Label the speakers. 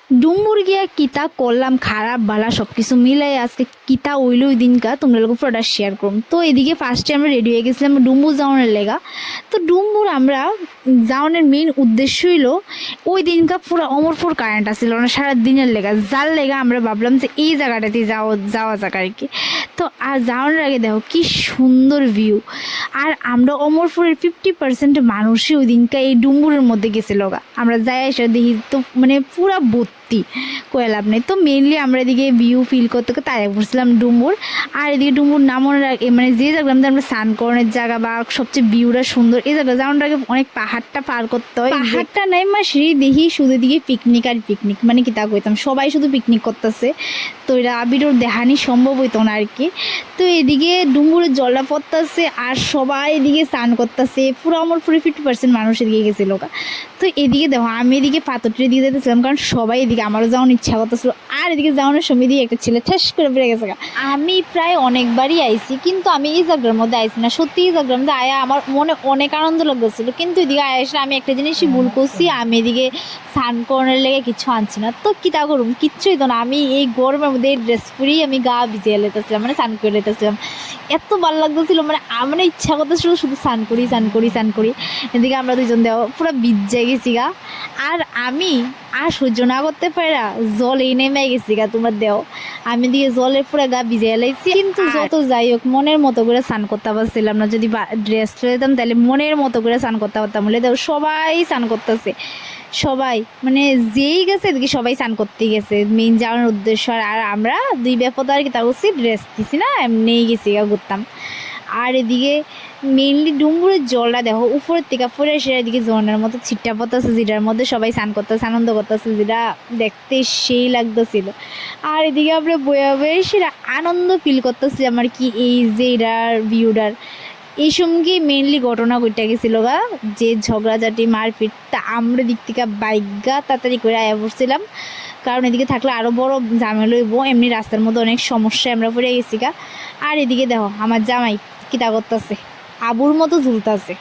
Speaker 1: ডুম্বুর গিয়া কিতা করলাম খারাপ বালা সব কিছু মিলাই আজকে কিতা ওইল ওই দিনকা তোমরা লোক প্রোডাক্ট শেয়ার করুম। তো এদিকে ফার্স্টে আমরা রেডি হয়ে গেছিলাম ডুম্বুর যাওয়ানোর লেগা। তো ডুম্বুর আমরা যাওয়ানোর মেইন উদ্দেশ্য হইল ওই দিনকা পুরো অমরপুর কারেন্ট আসছিল না সারা দিনের লেগা, যার লেগা আমরা ভাবলাম যে এই জায়গাটাতে যাওয়া যাক আর কি। তো আর যাওয়ানোর আগে দেখো কি সুন্দর ভিউ। আর আমরা অমরপুরের 50% মানুষই ওই দিনকা এই ডুম্বুরের মধ্যে গেছিল গা। আমরা যাই এসে দেখি তো মানে পুরা ভর্তি, কয়ে লাভ নেই। তো মেনলি আমরা এদিকে ভিউ ফিল করতে তাই পড়ছিলাম ডুম্বুর। আর এদিকে ডুম্বুর নামানোর আগে মানে যে জায়গার মধ্যে আমরা স্নান করানোর জায়গা বা সবচেয়ে ভিউটা সুন্দর এই জায়গা যাওয়ানোর আগে অনেক পাহাড়টা পার করতে হয়। পাহাড়টা নাই মা সিঁড়ি দেখি শুধু দিকে পিকনিক আর পিকনিক, মানে কি তা কইতাম সবাই শুধু পিকনিক করতেছে। তো এটা আবিরোর দেখানি সম্ভব হইতো না আর কি। তো এদিকে ডুম্বুরের জলটা পড়তেছে আর সবাই এদিকে স্নান করতেছে, পুরো আমার পুরো 50% মানুষ এদিকে গেছিল। তো এদিকে দেখো আমি এদিকে পাথরটির দিকে যেতেছিলাম কারণ সবাই এদিকে আমারও যাওয়ার ইচ্ছা করতেছিল। আর এদিকে যাওয়ানোর সময় দিয়ে একটা ছেলে ঠেস করে বেড়ে গেছে। আমি প্রায় অনেকবারই আইছি কিন্তু আমি এই জায়গার মধ্যে আইছি না, সত্যি এই জায়গার মধ্যে আয়া আমার মনে অনেক আনন্দ লাগতেছিল। কিন্তু এদিকে আয়া এসে আমি একটা জিনিসই ভুল করছি, আমি এদিকে স্নান করানোর লেগে কিছু আনছি না। তো কী তা করুম, কিচ্ছুই তো না। আমি এই গরমের মধ্যে এই ড্রেস পরেই আমি গা ভিজিয়ে লেতেছিলাম, মানে স্নান করে লেতেছিলাম। এত ভালো লাগতেছিল, মানে আমার ইচ্ছা করতেছিল শুধু স্নান করি। এদিকে আমরা দুজন দেওয়া পুরো ভিজে গেছি গা। আর আমি আর সহ্য না করতে পারি না, জলে নেমে গেছি গা। তোমরা দেও আমি দিকে জলের পুরো গা ভিজে এলাইছি। কিন্তু যত যাই হোক মনের মতো করে স্নান করতে পারছিলাম না। যদি ড্রেস লইতাম তাহলে মনের মতো করে স্নান করতে পারতাম। বলে দেও সবাই স্নান করতেছে, সবাই মানে যেই গেছে এদিকে সবাই স্নান করতে গেছে মেইন যাওয়ার উদ্দেশ্য। আর আমরা দুই ব্যাপদ আর কি তা করছি, ড্রেস দিছি না এমনিই গেছি গা ঘুরতাম। আর এদিকে মেইনলি ডুম্বুরের জলটা দেখো উপরের থেকে পরে সেটা এদিকে ঝর্ণার মতো ছিটটা পড়তেছে, যেটার মধ্যে সবাই স্নান করতেছে আনন্দ করতেছে, যেটা দেখতে সেই লাগতেছিল। আর এদিকে আমরা বয়ে বয়ে সেটা আনন্দ ফিল করতেছিলাম আর কি। এই যে এটার ভিউটার এই সঙ্গে মেইনলি ঘটনা ঘটে গেছিলো গা, যে ঝগড়াঝাটি মারপিটটা আমরা দিক থেকে বাইকগা তাড়াতাড়ি করে আয়া পড়ছিলাম, কারণ এদিকে থাকলে আরও বড় ঝামেলা হইব। এমনি রাস্তার মধ্যে অনেক সমস্যায় আমরা পড়ে গেছি গা। আর এদিকে দেখো আমার জামাই কিতা করতেছে, আবুর মতো ঝুলতেছে।